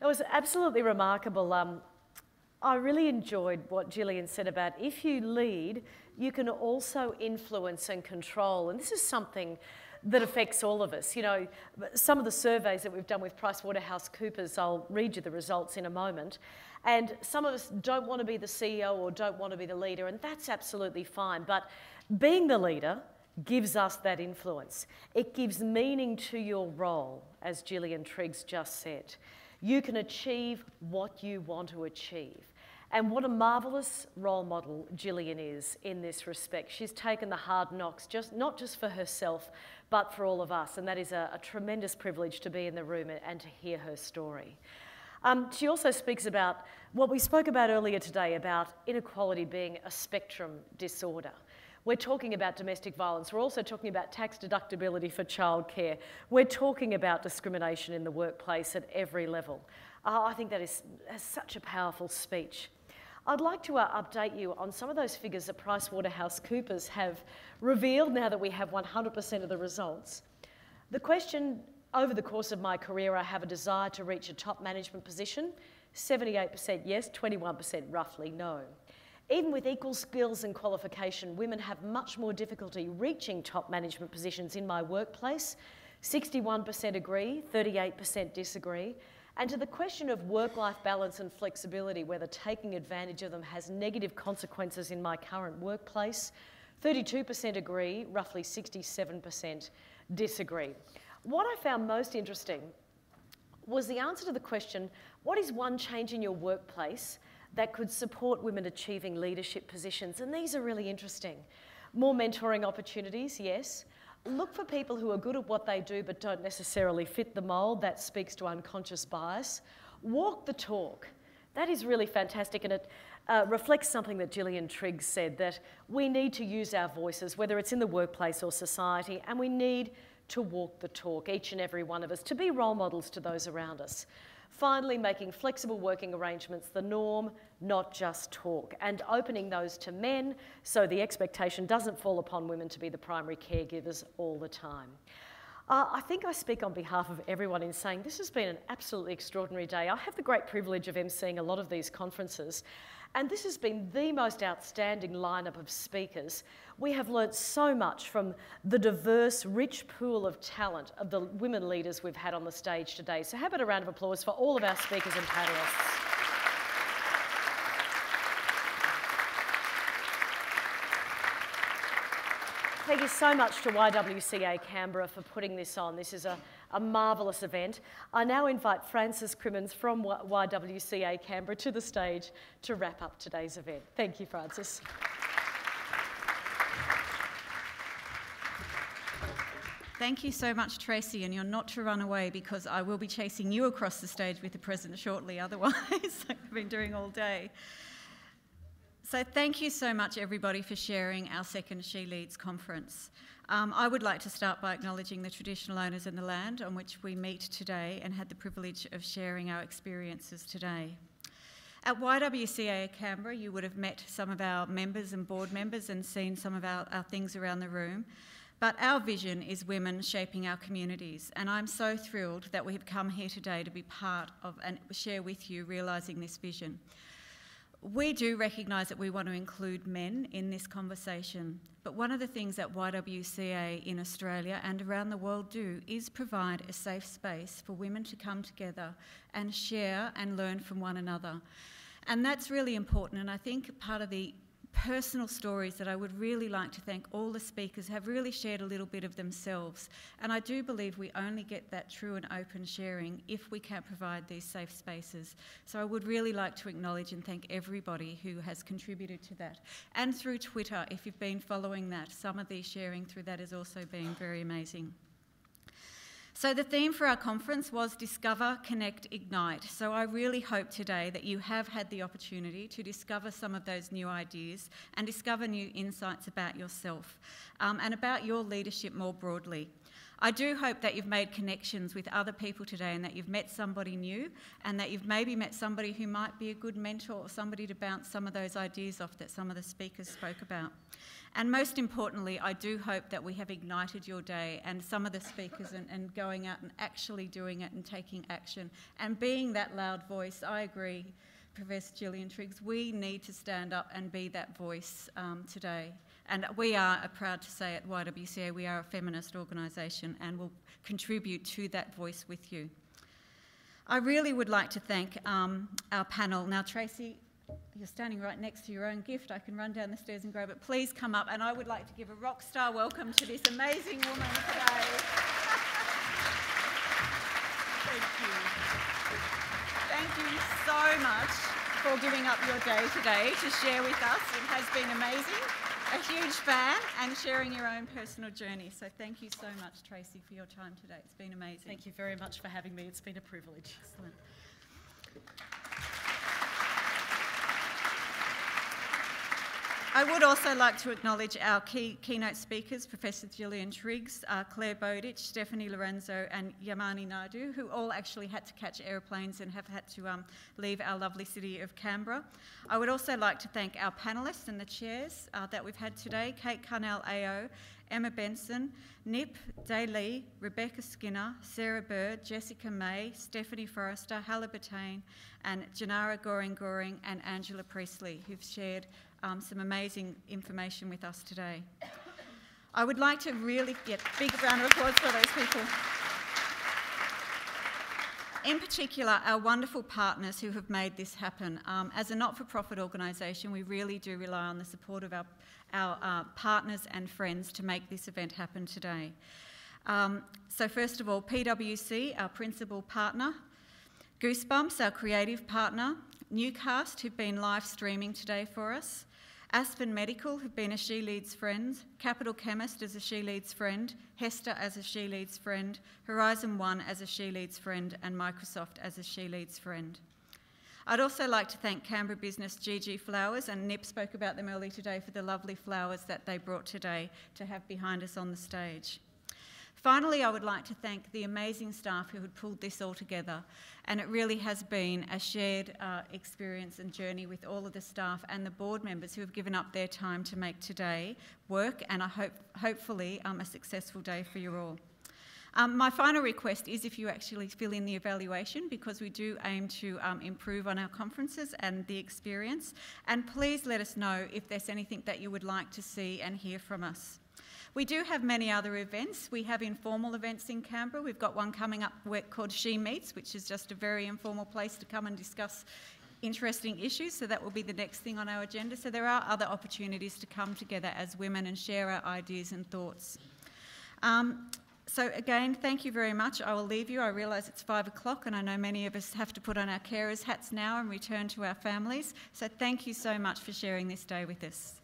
It was absolutely remarkable. I really enjoyed what Gillian said about if you lead, you can also influence and control. And this is something that affects all of us. You know, some of the surveys that we've done with PricewaterhouseCoopers, I'll read you the results in a moment, and some of us don't want to be the CEO or don't want to be the leader, and that's absolutely fine. But being the leader gives us that influence. It gives meaning to your role, as Gillian Triggs just said. You can achieve what you want to achieve. And what a marvellous role model Gillian is in this respect. She's taken the hard knocks, not just for herself, but for all of us. And that is a tremendous privilege to be in the room and to hear her story. She also speaks about what we spoke about earlier today, about inequality being a spectrum disorder. We're talking about domestic violence. We're also talking about tax deductibility for childcare. We're talking about discrimination in the workplace at every level. I think that is such a powerful speech. I'd like to update you on some of those figures that PricewaterhouseCoopers have revealed now that we have 100% of the results. The question, over the course of my career, I have a desire to reach a top management position. 78% yes, 21% roughly no. Even with equal skills and qualification, women have much more difficulty reaching top management positions in my workplace. 61% agree, 38% disagree. And to the question of work-life balance and flexibility, whether taking advantage of them has negative consequences in my current workplace, 32% agree, roughly 67% disagree. What I found most interesting was the answer to the question, what is one change in your workplace that could support women achieving leadership positions? And these are really interesting. More mentoring opportunities, yes. Look for people who are good at what they do but don't necessarily fit the mould. That speaks to unconscious bias. Walk the talk. That is really fantastic, and it reflects something that Gillian Triggs said, that we need to use our voices, whether it's in the workplace or society, and we need to walk the talk, each and every one of us, to be role models to those around us. Finally, making flexible working arrangements the norm, not just talk, and opening those to men so the expectation doesn't fall upon women to be the primary caregivers all the time. I think I speak on behalf of everyone in saying this has been an absolutely extraordinary day. I have the great privilege of emceeing a lot of these conferences, and this has been the most outstanding lineup of speakers. We have learnt so much from the diverse, rich pool of talent of the women leaders we've had on the stage today. So how about a round of applause for all of our speakers and panellists? Thank you so much to YWCA Canberra for putting this on. This is a marvellous event. I now invite Frances Crimmins from YWCA Canberra to the stage to wrap up today's event. Thank you, Frances. Thank you so much, Tracy, and you're not to run away because I will be chasing you across the stage with the President shortly, otherwise, like I've been doing all day. So thank you so much, everybody, for sharing our second She Leads conference. I would like to start by acknowledging the traditional owners in the land on which we meet today and had the privilege of sharing our experiences today. At YWCA Canberra, you would have met some of our members and board members and seen some of our things around the room. But our vision is women shaping our communities, and I'm so thrilled that we have come here today to be part of and share with you realising this vision. We do recognise that we want to include men in this conversation, but one of the things that YWCA in Australia and around the world do is provide a safe space for women to come together and share and learn from one another. And that's really important, and I think part of the personal stories that I would really like to thank all the speakers have really shared a little bit of themselves, and I do believe we only get that true and open sharing if we can provide these safe spaces. So I would really like to acknowledge and thank everybody who has contributed to that, and through Twitter, if you've been following that, some of the sharing through that has also been very amazing. So the theme for our conference was Discover, Connect, Ignite. So I really hope today that you have had the opportunity to discover some of those new ideas and discover new insights about yourself and about your leadership more broadly. I do hope that you've made connections with other people today and that you've met somebody new and that you've maybe met somebody who might be a good mentor or somebody to bounce some of those ideas off that some of the speakers spoke about. And most importantly, I do hope that we have ignited your day and some of the speakers and going out and actually doing it and taking action and being that loud voice. I agree, Professor Gillian Triggs, we need to stand up and be that voice today. And we are proud to say at YWCA, we are a feminist organisation and will contribute to that voice with you. I really would like to thank our panel. Now, Tracy, you're standing right next to your own gift. I can run down the stairs and grab it. Please come up, and I would like to give a rock star welcome to this amazing woman today. Thank you. Thank you so much for giving up your day today to share with us. It has been amazing. A huge fan and sharing your own personal journey. So thank you so much, Tracy, for your time today. It's been amazing. Thank you very much for having me. It's been a privilege. Excellent. I would also like to acknowledge our keynote speakers, Professor Gillian Triggs, Claire Bowditch, Stephanie Lorenzo and Yamani Naidu, who all actually had to catch aeroplanes and have had to leave our lovely city of Canberra. I would also like to thank our panellists and the chairs that we've had today, Kate Carnell AO, Emma Benson, Nip, Day Lee, Rebecca Skinner, Sarah Bird, Jessica May, Stephanie Forrester, Hala Batain, and Janara Goring and Angela Priestley, who've shared some amazing information with us today. I would like to really get a big round of applause for those people. In particular, our wonderful partners who have made this happen. As a not-for-profit organisation, we really do rely on the support of our partners and friends to make this event happen today. So first of all, PWC, our principal partner, Goosebumps, our creative partner, Newcast, who've been live streaming today for us, Aspen Medical, who've been a She Leads friend, Capital Chemist as a She Leads friend, Hester as a She Leads friend, Horizon One as a She Leads friend, and Microsoft as a She Leads friend. I'd also like to thank Canberra business GG Flowers, and Nip spoke about them earlier today, for the lovely flowers that they brought today to have behind us on the stage. Finally, I would like to thank the amazing staff who had pulled this all together, and it really has been a shared experience and journey with all of the staff and the board members who have given up their time to make today work, and I hopefully a successful day for you all. My final request is if you actually fill in the evaluation, because we do aim to improve on our conferences and the experience, and please let us know if there's anything that you would like to see and hear from us. We do have many other events. We have informal events in Canberra. We've got one coming up called She Meets, which is just a very informal place to come and discuss interesting issues. So that will be the next thing on our agenda. So there are other opportunities to come together as women and share our ideas and thoughts. So again, thank you very much. I will leave you. I realise it's 5 o'clock and I know many of us have to put on our carers' hats now and return to our families. So thank you so much for sharing this day with us.